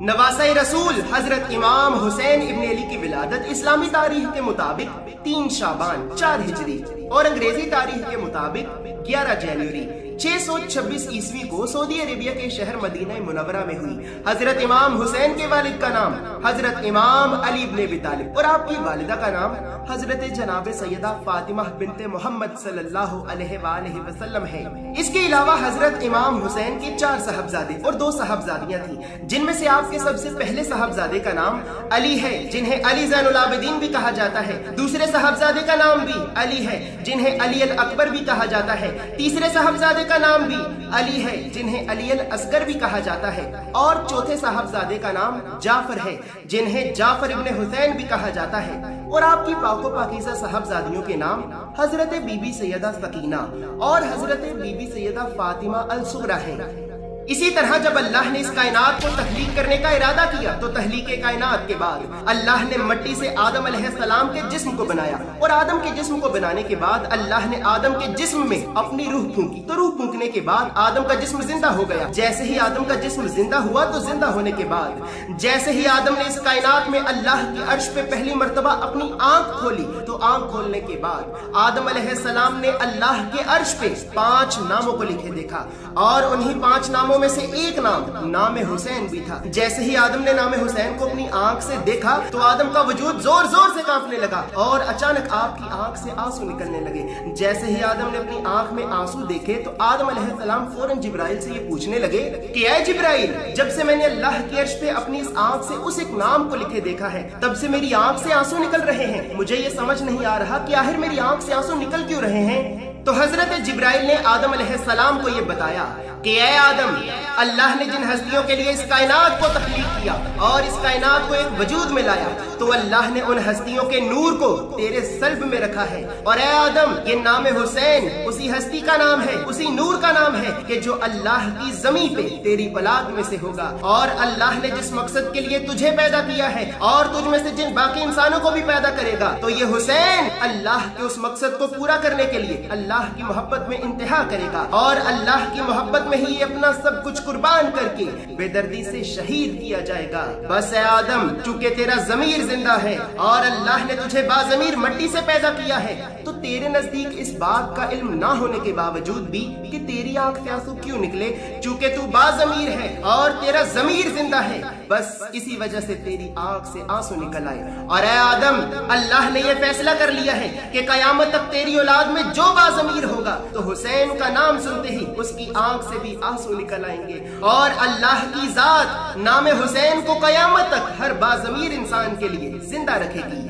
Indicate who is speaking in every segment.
Speaker 1: नवासा रसूल हजरत इमाम हुसैन इब्न अली की विलादत इस्लामी तारीख के मुताबिक 3 शाबान 4 हिजरी और अंग्रेजी तारीख के मुताबिक 11 जनवरी 626 ईस्वी को सऊदी अरेबिया के शहर मदीना मुनव्वरा में हुई। हजरत इमाम हुसैन के वालिद का नाम हजरत इमाम अली इब्न अबी तालिब और आपकी वालिदा का नाम हजरत जनाब सैयदा फातिमा बिनते मोहम्मद सल्लल्लाहु अलैहि वसल्लम है। इसके अलावा हजरत इमाम हुसैन के 4 साहबजादे और 2 साहबजादियां थी, जिनमें से आपके सबसे पहले साहबजादे का नाम अली है, जिन्हें अली ज़ैनुल आबिदीन भी कहा जाता है। दूसरे साहबजादे का नाम भी अली है, जिन्हें अली अल अकबर भी कहा जाता है। तीसरे साहबजादे का नाम भी अली है, जिन्हें अली अल असगर भी कहा जाता है। और चौथे साहबजादे का नाम जाफर है, जिन्हें जाफर इब्ने हुसैन भी कहा जाता है। और आपकी पाको पाकीज़ा साहबजादियों के नाम हजरत बीबी सैयदा सकीना और हजरत बीबी सैयदा फातिमा अल सुगरा है। इसी तरह जब अल्लाह ने इस कायनात को तख्लीक करने का इरादा किया तो तहलीक कायनात के बाद अल्लाह ने मिट्टी से आदम अलैहिस्सलाम के जिस्म को बनाया और आदम के जिस्म को बनाने के बाद अल्लाह ने आदम के जिस्म में अपनी रूह फूंकी। तो रूह फूंकने के बाद आदम का जिस्म जिंदा हो गया। जैसे ही आदम का जिस्म जिंदा हुआ तो जिंदा होने के बाद जैसे ही आदम ने इस कायनात में अल्लाह की अर्श पे पहली मर्तबा अपनी आंख खोली तो आंख खोलने के बाद आदम अलैहिस्सलाम ने अल्लाह के अर्श पे 5 नामों को लिखे देखा और उन्हीं 5 नामों में से एक नाम हुसैन भी था। जैसे ही आदम ने नाम हुसैन को अपनी आंख से देखा तो आदम का वजूद जोर जोर से कांपने लगा और अचानक आपकी आंख से आंसू निकलने लगे। जैसे ही आदम ने अपनी आंख में आंसू देखे तो आदम अलैहिस्सलाम फौरन जिब्राइल से ये पूछने लगे कि ऐ जिब्राइल, जब से मैंने अल्लाह की अर्श पे अपनी इस आंख से उस एक नाम को लिखे देखा है तब से मेरी आंख से आंसू निकल रहे हैं। मुझे ये समझ नहीं आ रहा कि आखिर मेरी आंख से आंसू निकल क्यों रहे हैं। तो हजरत जिब्राइल ने आदम अलैहिस्सलाम को ये बताया कि ऐ आदम, अल्लाह ने जिन हस्तियों के लिए इस कायनात को तख्लीक किया और इस कायनात को एक वजूद में लाया तो अल्लाह ने उन हस्तियों के नूर को तेरे सल्ब में रखा है। और ऐ आदम, ये नाम हुसैन उसी हस्ती का नाम है, उसी नूर का नाम है कि जो अल्लाह की ज़मीन पे तेरी बलाद में से होगा। और अल्लाह ने जिस मकसद के लिए तुझे पैदा किया है और तुझ में से जिन बाकी इंसानों को भी पैदा करेगा तो ये हुसैन अल्लाह के उस मकसद को पूरा करने के लिए अल्लाह की मोहब्बत में इंतहा करेगा और अल्लाह की मोहब्बत में ही अपना सब कुछ कुर्बान करके बेदर्दी से शहीद किया जाएगा। बस ऐ आदम, चूंकि तेरा ज़मीर जिंदा है और अल्लाह ने तुझे बाज़मीर मिट्टी से पैदा किया है तो तेरे नजदीक इस बात का इल्म ना होने के बावजूद भी कि तेरी आंख से आंसू क्यों निकले, चूंकि तू बाज़मीर है और तेरा ज़मीर जिंदा है, बस इसी वजह से तेरी आंख से आंसू निकल आए। और ऐ आदम, अल्लाह ने यह फैसला कर लिया है कि कयामत तक तेरी औलाद में जो बाज़मीर होगा तो हुसैन का नाम सुनते ही उसकी आंख से भी आंसू निकल आएंगे और अल्लाह की जात नाम हुसैन को कयामत तक हर बाज़मीर इंसान के लिए जिंदा रखेगी।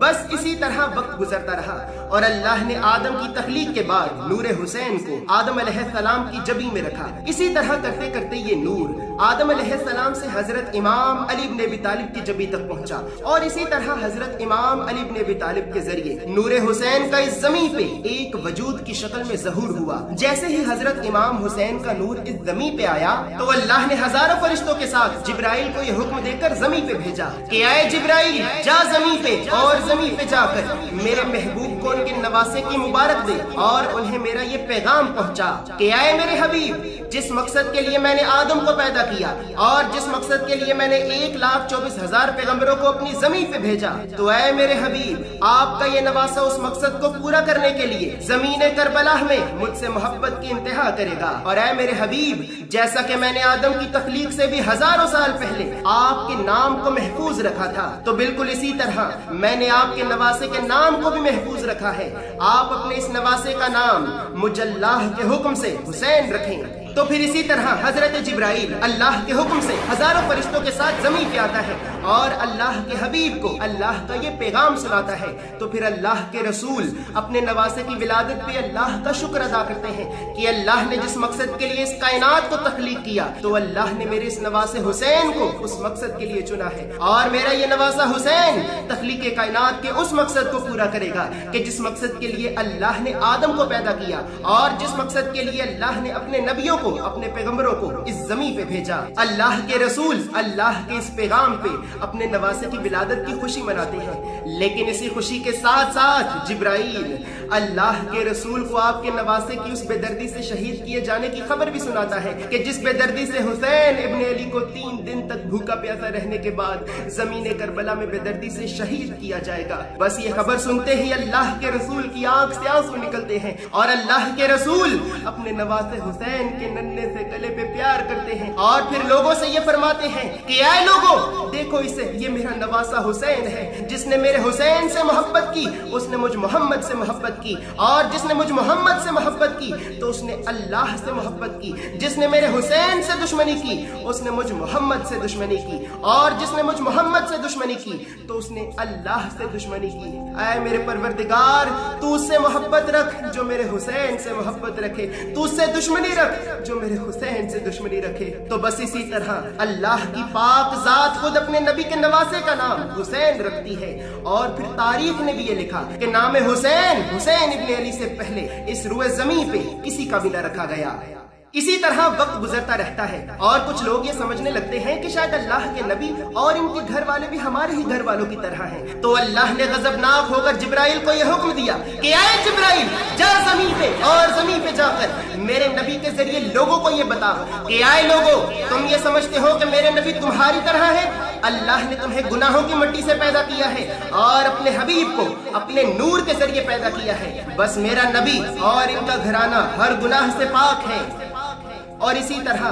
Speaker 1: बस इसी तरह वक्त गुजरता रहा और अल्लाह ने आदम की तख्लीक के बाद नूर हुसैन को आदम अलैहिस्सलाम की जबी में रखा। इसी तरह करते करते ये नूर आदम अलैहिस्सलाम से हजरत इमाम अली इब्न अबी तालिब की जबी तक पहुंचा और इसी तरह हजरत इमाम अली इब्न अबी तालिब के जरिए नूर हुसैन का इस जमीन पे एक वजूद की शक्ल में ज़हूर हुआ। जैसे ही हजरत इमाम हुसैन का नूर इस जमीन पे आया तो अल्लाह ने हजारों फरिश्तों के साथ जिब्राइल को यह हुक्म देकर जमीन पे भेजा कि आए जिब्राइल, जा जमीन पे और जमीन पे जाकर मेरे महबूब को उनके नवासे की मुबारक दे और उन्हें मेरा ये पैगाम पहुंचा कि आए मेरे हबीब, जिस मकसद के लिए मैंने आदम को पैदा किया और जिस मकसद के लिए मैंने 1,24,000 पैगंबरों को अपनी जमीन पे भेजा तो आए मेरे हबीब, आपका ये नवासा उस मकसद को पूरा करने के लिए जमीन करबला में मुझसे मोहब्बत की इंतहा करेगा। और आए मेरे हबीब, जैसा कि मैंने आदम की तख्लीक से भी हजारों साल पहले आपके नाम को महफूज रखा था तो बिल्कुल इसी तरह मैंने आपके नवासे के नाम को भी महफूज रखा है। आप अपने इस नवासे का नाम मुजल्लाह के हुक्म से हुसैन रखें। तो फिर इसी तरह हजरत जिब्राइल अल्लाह के हुक्म से हजारों फरिश्तों के साथ जमीन पे आता है और अल्लाह के हबीब को अल्लाह का ये पैगाम सुनाता है। तो फिर अल्लाह के रसूल अपने नवासे की विलादत पे अल्लाह का शुक्र अदा करते हैं कि अल्लाह ने जिस मकसद के लिए इस कायनात को तख्लीक किया तो अल्लाह ने मेरे इस नवासे हुसैन को उस मकसद के लिए चुना है और मेरा ये नवासा हुसैन तख्लीक कायनात के उस मकसद को पूरा करेगा कि जिस मकसद के लिए अल्लाह ने आदम को पैदा किया और जिस मकसद के लिए अल्लाह ने अपने नबियों को, अपने पैगंबरों को इस जमीन पे भेजा। अल्लाह के रसूल अल्लाह के इस पैगाम पे अपने नवासे की विलादत की खुशी मनाते हैं, लेकिन इसी खुशी के साथ साथ जिब्राइल अल्लाह के रसूल को आपके नवासे की उस बेदर्दी से शहीद किए जाने की खबर भी सुनाता है कि जिस बेदर्दी से हुसैन इब्ने अली को 3 दिन तक भूखा प्यासा रहने के बाद जमीन करबला में बेदर्दी से शहीद किया जाएगा। बस ये खबर सुनते ही अल्लाह के रसूल की आंख से आंसू निकलते हैं और अल्लाह के रसूल अपने नवासे हुसैन के नन्हे से गले पे प्यार करते हैं और फिर लोगों से ये फरमाते हैं कि आए लोगों, देखो इसे, ये मेरा नवासा हुसैन है। जिसने मेरे हुसैन से मोहब्बत की उसने मुझ मोहम्मद से मोहब्बत की, और जिसने मुझ मोहम्मद से मोहब्बत की तो उसने अल्लाह से मोहब्बत की। जिसने मेरे हुसैन से दुश्मनी की उसने मुझ मोहम्मद से दुश्मनी की, और जिसने मुझ मोहम्मद से दुश्मनी की तो उसने अल्लाह से दुश्मनी की। ऐ मेरे परवरदिगार, तू उससे मोहब्बत रख जो मेरे हुसैन से मोहब्बत रखे, तू उससे दुश्मनी रख जो मेरे हुसैन से दुश्मनी रखे। तो बस इसी तरह अल्लाह की पाक जात खुद अपने नबी के नवासे का नाम हुसैन रखती है, और फिर तारीख ने भी ये लिखा कि नाम हुसैन हुसैन इब्ने अली से पहले इस रुए जमीन पे किसी का भी न रखा गया। इसी तरह वक्त गुजरता रहता है और कुछ लोग ये समझने लगते हैं कि शायद अल्लाह के नबी और इनके घर वाले भी हमारे ही घर वालों की तरह हैं। तो अल्लाह ने गजबनाक होकर जिब्राइल को यह हुक्म दिया कि आए जिब्राइल, जा जमीन पे और जमीन पे जाकर मेरे नबी के जरिए लोगों को ये बता कि आए लोगों, तुम ये समझते हो कि मेरे नबी तुम्हारी तरह है? अल्लाह ने तुम्हें गुनाहों की मिट्टी से पैदा किया है और अपने हबीब को अपने नूर के जरिए पैदा किया है। बस मेरा नबी और इनका घराना हर गुनाह से पाक है। और इसी तरह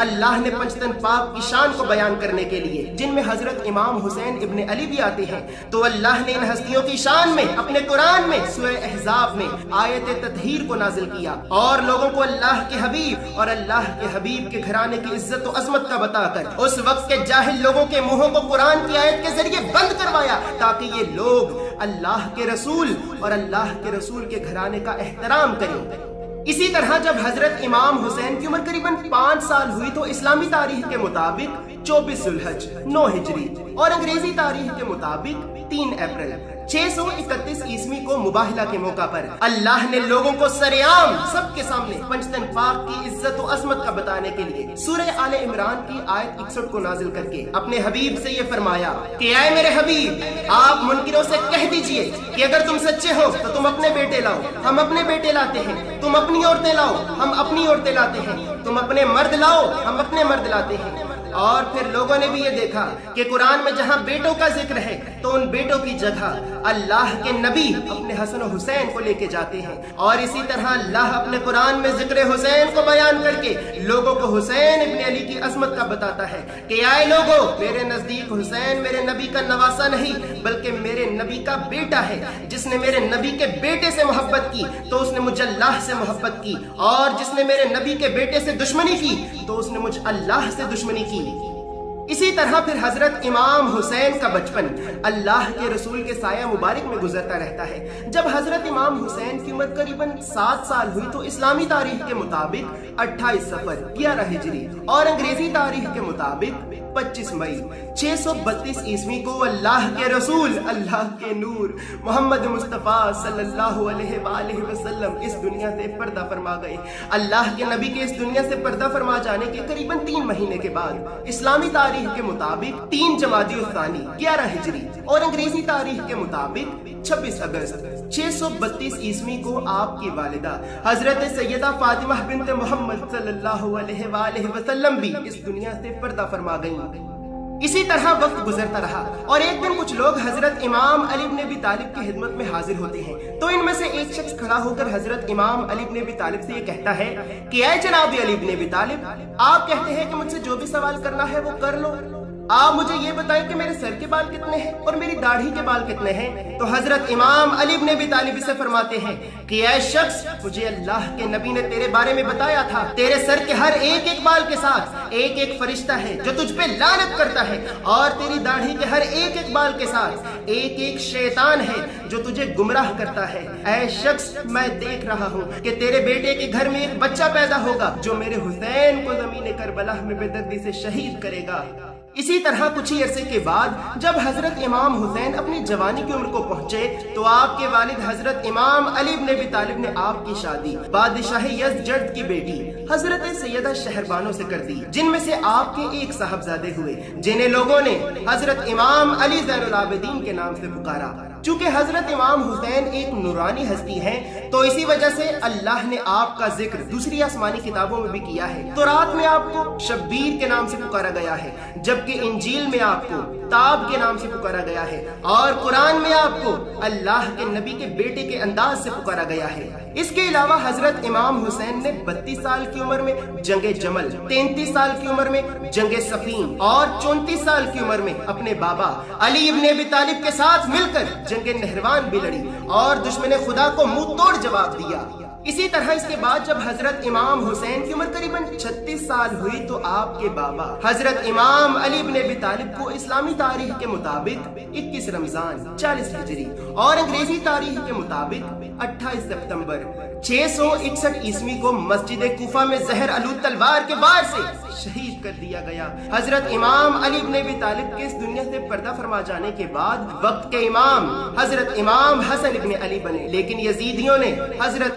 Speaker 1: अल्लाह ने पंचतन पाक की शान को बयान करने के लिए, जिनमें हजरत इमाम हुसैन इब्ने अली भी आते हैं, तो अल्लाह ने इन हस्तियों की शान में अपने कुरान में सूरह अहज़ाब में आयत ततहीर को नाजिल किया और लोगों को अल्लाह के हबीब और अल्लाह के हबीब के घराने की इज्जत और अजमत का बताकर उस वक्त के जाहिल लोगों के मुंहों को कुरान की आयत के जरिए बंद करवाया, ताकि ये लोग अल्लाह के रसूल और अल्लाह के रसूल के घराने का एहतराम करें। इसी तरह जब हजरत इमाम हुसैन की उम्र करीबन 5 साल हुई तो इस्लामी तारीख के मुताबिक 24 जुल्हज 9 हिजरी और अंग्रेजी तारीख के मुताबिक 3 अप्रैल 631 ईस्वी को मुबाहिला के मौका पर अल्लाह ने लोगों को सरेआम सबके सामने पंचतन पाक की इज्जत और अजमत का बताने के लिए सूरह आले इमरान की आयत 61 को नाजिल करके अपने हबीब से ये फरमाया कि आए मेरे हबीब, आप मुनकिरों से कह दीजिए कि अगर तुम सच्चे हो तो तुम अपने बेटे लाओ, हम अपने बेटे लाते हैं। तुम अपनी औरतें लाओ, हम अपनी औरतें लाते हैं। तुम अपने मर्द लाओ, हम अपने मर्द लाते हैं। और फिर लोगों ने भी ये देखा कि कुरान में जहां बेटों का जिक्र है तो उन बेटों की जगह अल्लाह के नबी अपने हसन और हुसैन को लेके जाते हैं। और इसी तरह अल्लाह अपने कुरान में जिक्र हुसैन को बयान करके लोगों को हुसैन इब्ने अली की अजमत का बताता है कि आए लोगों, मेरे नजदीक हुसैन मेरे नबी का नवासा नहीं बल्कि मेरे नबी का बेटा है। जिसने मेरे नबी के बेटे से मोहब्बत की तो उसने मुझ अल्लाह से मोहब्बत की, और जिसने मेरे नबी के बेटे से दुश्मनी की तो उसने मुझ अल्लाह से दुश्मनी की। इसी तरह फिर हजरत इमाम हुसैन का बचपन अल्लाह के रसूल के साया मुबारक में गुजरता रहता है। जब हजरत इमाम हुसैन की उम्र करीबन 7 साल हुई तो इस्लामी तारीख के मुताबिक 28 सफर 11 हिजरी और अंग्रेजी तारीख के मुताबिक 25 मई 632 ईस्वी को अल्लाह के रसूल अल्लाह के नूर मोहम्मद मुस्तफ़ा सल्लल्लाहु अलैहि वसल्लम इस दुनिया से पर्दा फरमा गए। अल्लाह के नबी के इस दुनिया से पर्दा फरमा जाने के करीबन 3 महीने के बाद इस्लामी तारीख के मुताबिक 3 जमादी उस्तानी 11 हिजरी और अंग्रेजी तारीख के मुताबिक 26 अगस्त 632 ईस्वी को आपकी वालिदा हजरत सैयदा फातिमा बिन्त मोहम्मद सल्लल्लाहु अलैहि वसल्लम भी इस दुनिया से पर्दा फरमा गईं। इसी तरह वक्त गुजरता रहा और एक दिन कुछ लोग हजरत इमाम अली इब्न अबी तालिब की खिदमत में हाजिर होते हैं। तो इनमें से एक शख्स खड़ा होकर हजरत इमाम अली इब्न अबी तालिब से ये कहता है कि ऐ जनाब अली इब्न अबी तालिब, आप कहते हैं कि मुझसे जो भी सवाल करना है वो कर लो, आप मुझे ये बताएं कि मेरे सर के बाल कितने हैं और मेरी दाढ़ी के बाल कितने हैं। तो हजरत इमाम अली इब्न अबी तालिब से फरमाते हैं कि ऐ शख्स, मुझे अल्लाह के नबी ने तेरे बारे में बताया था, तेरे सर के हर एक बाल के साथ एक फरिश्ता है जो तुझ पे लानत करता है, और तेरी दाढ़ी के हर एक बाल के साथ एक शैतान है जो तुझे गुमराह करता है। ऐ शख्स, मैं देख रहा हूँ कि तेरे बेटे के घर में एक बच्चा पैदा होगा जो मेरे हुसैन को ज़मीन करबला में बेदर्दी से शहीद करेगा। इसी तरह कुछ ही अरसे के बाद जब हजरत इमाम हुसैन अपनी जवानी की उम्र को पहुंचे तो आपके वालिद हजरत इमाम अली इब्न अबी तालिब ने आपकी शादी बादशाह यज़द की बेटी हजरत सैयदा शहरबानो से कर दी, जिनमें से आपके एक साहबजादे हुए जिन्हें लोगों ने हजरत इमाम अली ज़ैनुल आबिदीन के नाम से पुकारा। चूंकि हजरत इमाम हुसैन एक नूरानी हस्ती हैं, तो इसी वजह से अल्लाह ने आपका जिक्र दूसरी आसमानी किताबों में भी किया है। तो रात में आपको शब्बीर के नाम से पुकारा गया है, जबकि इंजील में आपको ताब के नाम से पुकारा गया है और कुरान में आपको अल्लाह के नबी के बेटे के अंदाज से पुकारा गया है। इसके अलावा हजरत इमाम हुसैन ने 32 साल की उम्र में जंगे जमल, 33 साल की उम्र में जंगे सफीन और 34 साल की उम्र में अपने बाबा अली इब्न अबी तालिब के साथ मिलकर जंगे नहरवान भी लड़ी और दुश्मन खुदा को मुंह तोड़ जवाब दिया। इसी तरह इसके बाद जब हजरत इमाम हुसैन की उम्र करीबन 36 साल हुई तो आपके बाबा हजरत इमाम अली इब्न अबी तालिब को इस्लामी तारीख के मुताबिक 21 रमजान 40 हिजरी और अंग्रेजी तारीख के मुताबिक 28 सितंबर 661 ईस्वी को मस्जिद कूफा में जहर आलूद तलवार के वार से शहीद कर दिया गया। हजरत इमाम अली इब्न अबी तालिब के इस दुनिया से पर्दा फरमा जाने के बाद वक्त के इमाम हजरत इमाम हसन इब्न अली बने, लेकिन यजीदियों ने हजरत